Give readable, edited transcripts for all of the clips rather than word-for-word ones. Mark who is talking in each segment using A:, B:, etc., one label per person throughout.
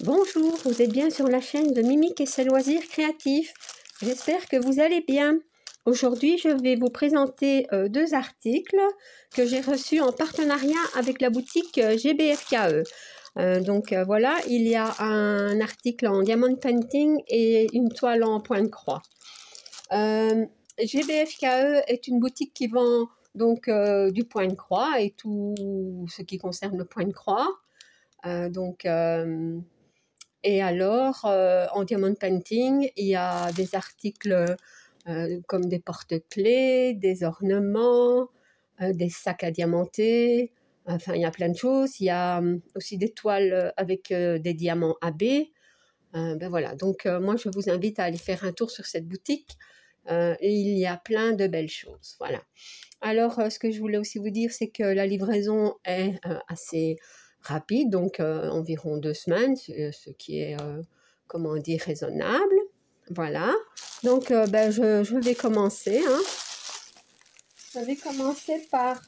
A: Bonjour, vous êtes bien sur la chaîne de Mimique et ses loisirs créatifs. J'espère que vous allez bien. Aujourd'hui, je vais vous présenter deux articles que j'ai reçus en partenariat avec la boutique GBFKE. Voilà, il y a un article en diamond painting et une toile en point de croix. GBFKE est une boutique qui vend donc du point de croix et tout ce qui concerne le point de croix. Et alors, en diamond painting, il y a des articles comme des porte-clés, des ornements, des sacs à diamanter. Enfin, il y a plein de choses. Il y a aussi des toiles avec des diamants AB. Voilà. Donc, moi, je vous invite à aller faire un tour sur cette boutique. Et il y a plein de belles choses. Voilà. Alors, ce que je voulais aussi vous dire, c'est que la livraison est assez rapide, donc environ 2 semaines, ce qui est, comment dire, raisonnable. Voilà. Donc, je vais commencer. Hein. Je vais commencer par...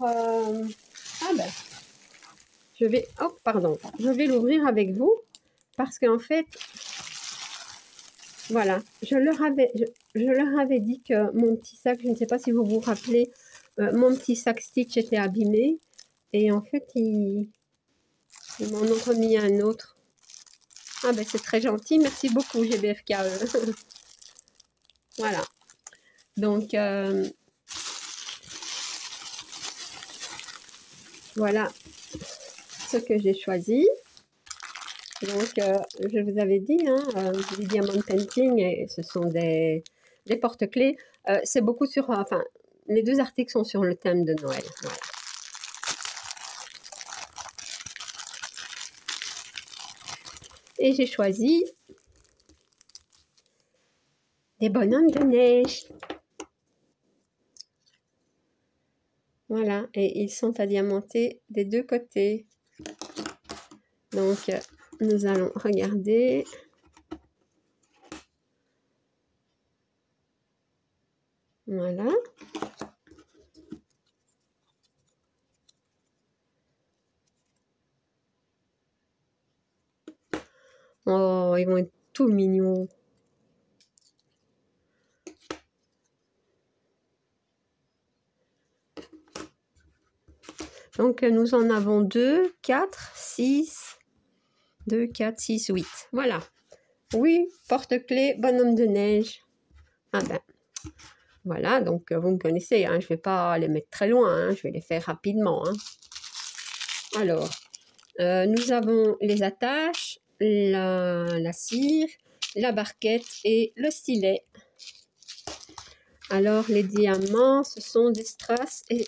A: je vais l'ouvrir avec vous parce qu'en fait, voilà, je leur avais dit que mon petit sac, je ne sais pas si vous vous rappelez, mon petit sac Stitch était abîmé et en fait, ils m'en ont remis un autre. Ah ben c'est très gentil, merci beaucoup GBFKE. Voilà, donc voilà ce que j'ai choisi. Donc je vous avais dit, hein, du diamond painting, et ce sont des porte-clés. C'est beaucoup sur, enfin, les deux articles sont sur le thème de Noël. Voilà. Et j'ai choisi des bonhommes de neige. Voilà, et ils sont à diamanter des deux côtés. Donc, nous allons regarder. Voilà. Oh, ils vont être tout mignons. Donc, nous en avons 2, 4, 6, 2, 4, 6, 8. Voilà. Oui, porte-clés, bonhomme de neige. Ah ben, voilà, donc vous me connaissez, hein, je ne vais pas les mettre très loin, hein, je vais les faire rapidement. Hein. Alors, nous avons les attaches, la cire, la barquette et le stylet. Alors, les diamants, ce sont des strass et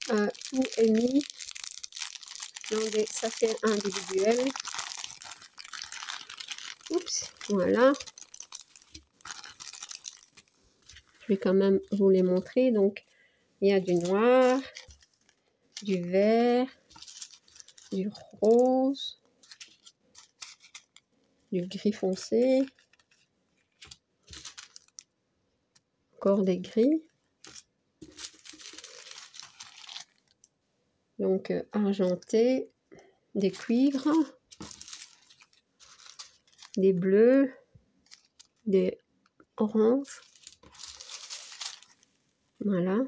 A: tout est mis dans des sachets individuels. Oups, voilà. Je vais quand même vous les montrer. Donc, il y a du noir, du vert, du rose, du gris foncé, encore des gris. Donc, argenté, des cuivres, des bleus, des oranges. Voilà.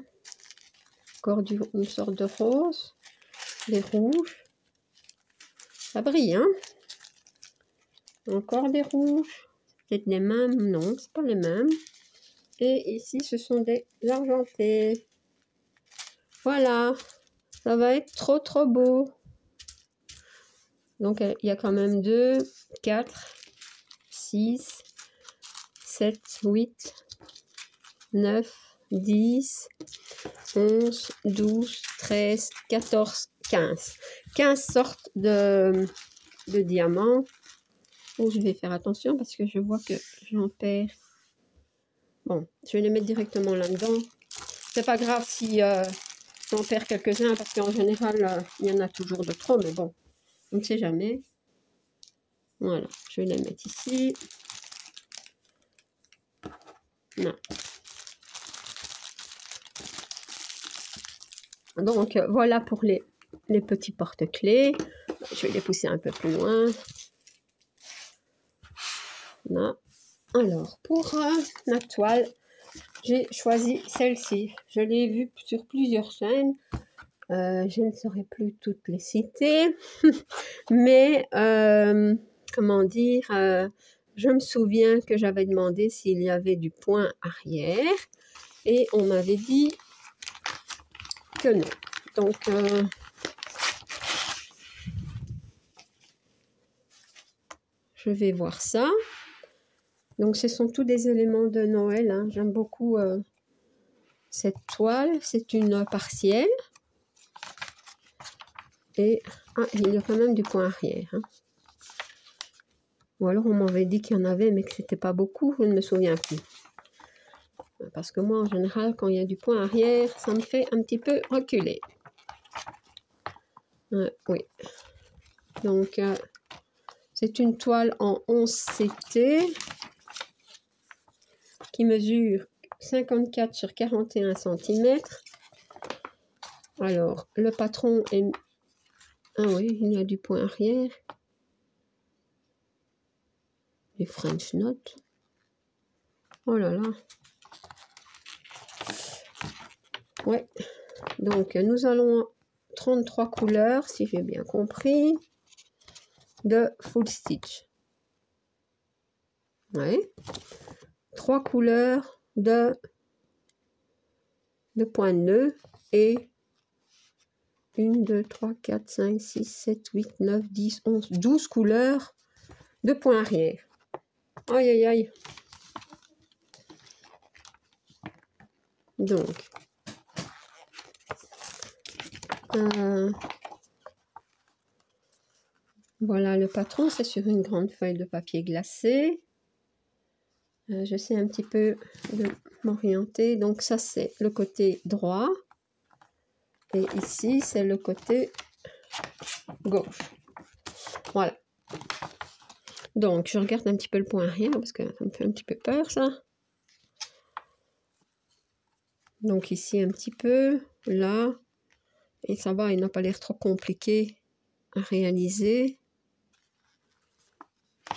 A: Encore une sorte de rose, des rouges. Ça brille, hein? Encore des rouges. Peut-être les mêmes? Non, c'est pas les mêmes. Et ici, ce sont des argentés. Voilà. Ça va être trop, trop beau. Donc, il y a quand même 2, 4, 6, 7, 8, 9, 10, 11, 12, 13, 14, 15. 15 sortes de diamants. Oh, je vais faire attention parce que je vois que j'en perds. Bon, je vais les mettre directement là-dedans. C'est pas grave si j'en perds quelques-uns parce qu'en général, il y en a toujours de trop, mais bon, on ne sait jamais. Voilà, je vais les mettre ici. Non. Donc, voilà pour les petits porte-clés. Je vais les pousser un peu plus loin. Voilà. Alors, pour la toile, j'ai choisi celle-ci. Je l'ai vue sur plusieurs chaînes. Je ne saurais plus toutes les citer. Mais, comment dire, je me souviens que j'avais demandé s'il y avait du point arrière. Et on m'avait dit que non. Donc, je vais voir ça. Donc, ce sont tous des éléments de Noël. Hein. J'aime beaucoup cette toile. C'est une partielle. Et il y a quand même du point arrière. Hein. Ou alors, on m'avait dit qu'il y en avait, mais que c'était pas beaucoup. Je ne me souviens plus. Parce que moi, en général, quand il y a du point arrière, ça me fait un petit peu reculer. Oui. Donc, c'est une toile en 11 CT qui mesure 54 sur 41 cm. Alors, le patron est... Ah oui, il y a du point arrière. Les French Notes. Oh là là. Ouais. Donc, nous allons 33 couleurs, si j'ai bien compris, de full stitch. Ouais. 3 couleurs de point nœud et 1, 2, 3, 4, 5, 6, 7, 8, 9, 10, 11, 12 couleurs de point arrière. Aïe, aïe, aïe. Donc, voilà le patron, c'est sur une grande feuille de papier glacé. Je sais un petit peu de m'orienter. Donc ça, c'est le côté droit. Et ici, c'est le côté gauche. Voilà. Donc, je regarde un petit peu le point arrière parce que ça me fait un petit peu peur, ça. Donc ici, un petit peu, là. Et ça va, il n'a pas l'air trop compliqué à réaliser.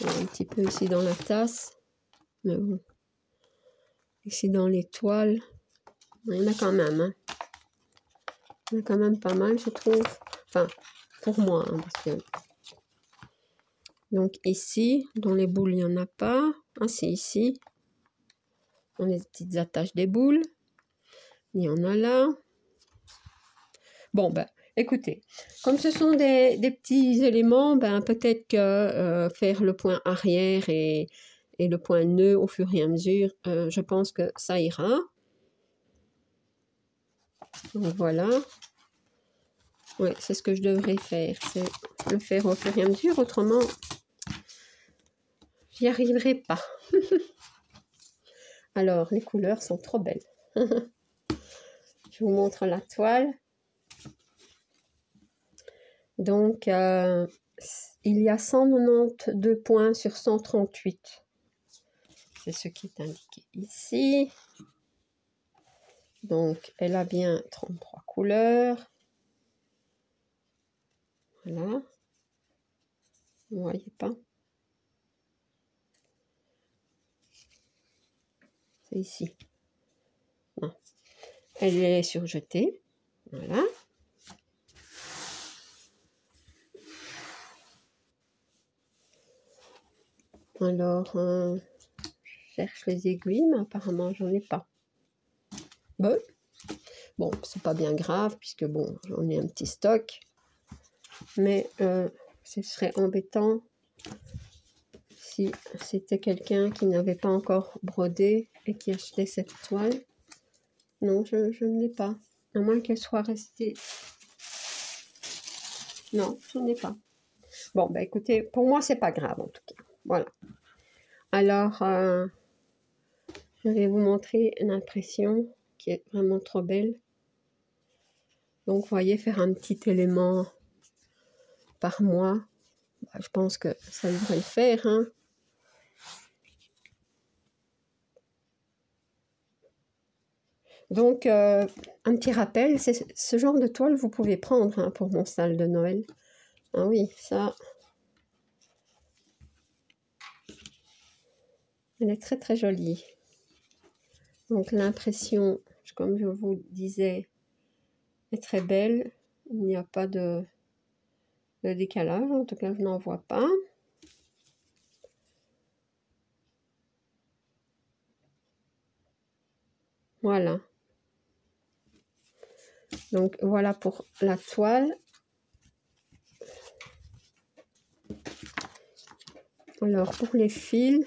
A: Un petit peu ici dans la tasse. Mais bon. Ici dans les toiles. Il y en a quand même. Hein. Il y en a quand même pas mal, je trouve. Enfin, pour moi. Hein, parce que... Donc ici, dans les boules, il n'y en a pas. Ah, c'est ici. Dans les petites attaches des boules. Il y en a là. Bon, ben, écoutez, comme ce sont des petits éléments, ben, peut-être que faire le point arrière et le point nœud au fur et à mesure, je pense que ça ira. Donc, voilà. Oui, c'est ce que je devrais faire. C'est le faire au fur et à mesure, autrement, j'y arriverai pas. Alors, les couleurs sont trop belles. Je vous montre la toile. Donc, il y a 192 points sur 138. C'est ce qui est indiqué ici. Donc, elle a bien 33 couleurs. Voilà. Vous ne voyez pas? C'est ici. Non. Elle est surjetée. Voilà. Alors, je cherche les aiguilles, mais apparemment, j'en ai pas. Bon, c'est pas bien grave, puisque bon, j'en ai un petit stock. Mais ce serait embêtant si c'était quelqu'un qui n'avait pas encore brodé et qui achetait cette toile. Non, je ne l'ai pas. À moins qu'elle soit restée... Non, je n'en ai pas. Bon, ben écoutez, pour moi, c'est pas grave en tout cas. Voilà. Alors, je vais vous montrer une impression qui est vraiment trop belle. Donc, vous voyez, faire un petit élément par mois. Ben, je pense que ça devrait le faire, hein. Donc, un petit rappel, c'est ce genre de toile vous pouvez prendre hein, pour mon salle de Noël. Ah oui, ça... Elle est très très jolie. Donc l'impression, comme je vous disais, est très belle. Il n'y a pas de décalage, en tout cas je n'en vois pas. Voilà. Donc voilà pour la toile. Alors pour les fils,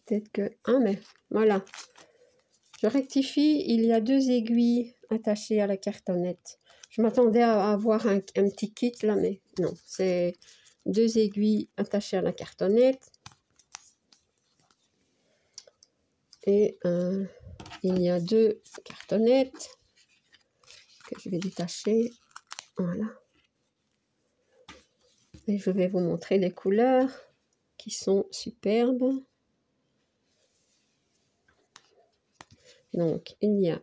A: peut-être que... Ah mais voilà. Je rectifie, il y a 2 aiguilles attachées à la cartonnette. Je m'attendais à avoir un petit kit là, mais non. C'est 2 aiguilles attachées à la cartonnette. Et il y a 2 cartonnettes que je vais détacher. Voilà. Et je vais vous montrer les couleurs qui sont superbes. Donc, il y a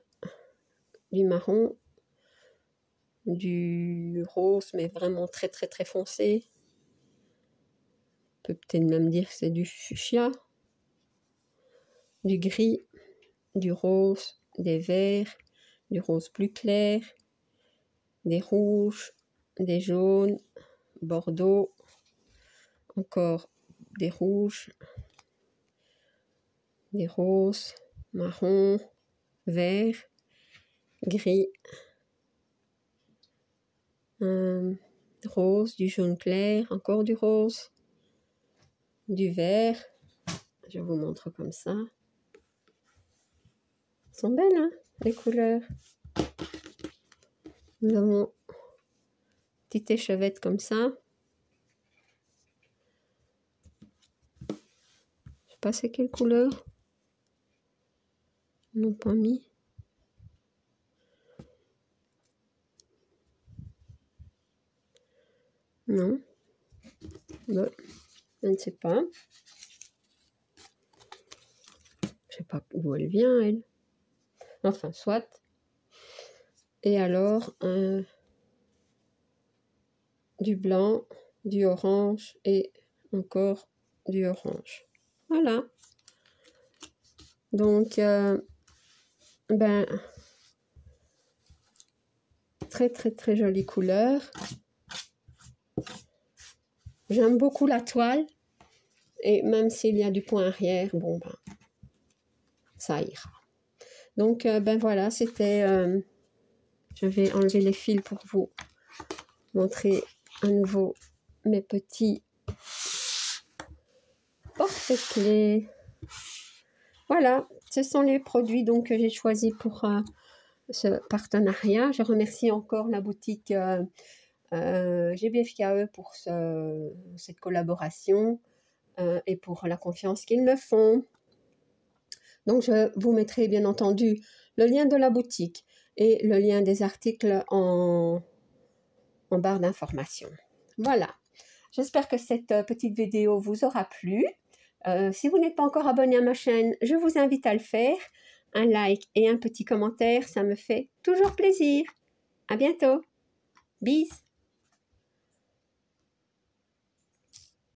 A: du marron, du rose, mais vraiment très très très foncé. On peut peut-être même dire que c'est du fuchsia, du gris, du rose, des verts, du rose plus clair, des rouges, des jaunes, bordeaux, encore des rouges, des roses, marron, vert, gris, rose, du jaune clair, encore du rose, du vert. Je vous montre comme ça. Elles sont belles, hein, les couleurs. Nous avons une petite échevette comme ça. Je sais pas c'est quelle couleur. Ils n'ont pas mis. Non. Bon, je ne sais pas. Je sais pas d'où elle vient, elle. Enfin, soit. Et alors, du blanc, du orange et encore du orange. Voilà. Donc, ben, très très très jolie couleur. J'aime beaucoup la toile. Et même s'il y a du point arrière, bon ben, ça ira. Donc, ben voilà, c'était... je vais enlever les fils pour vous montrer à nouveau mes petits porte-clés. Voilà, ce sont les produits donc que j'ai choisis pour ce partenariat. Je remercie encore la boutique GBFKE pour cette collaboration et pour la confiance qu'ils me font. Donc, je vous mettrai bien entendu le lien de la boutique et le lien des articles en barre d'informations. Voilà, j'espère que cette petite vidéo vous aura plu. Si vous n'êtes pas encore abonné à ma chaîne, je vous invite à le faire. Un like et un petit commentaire, ça me fait toujours plaisir. À bientôt. Bis.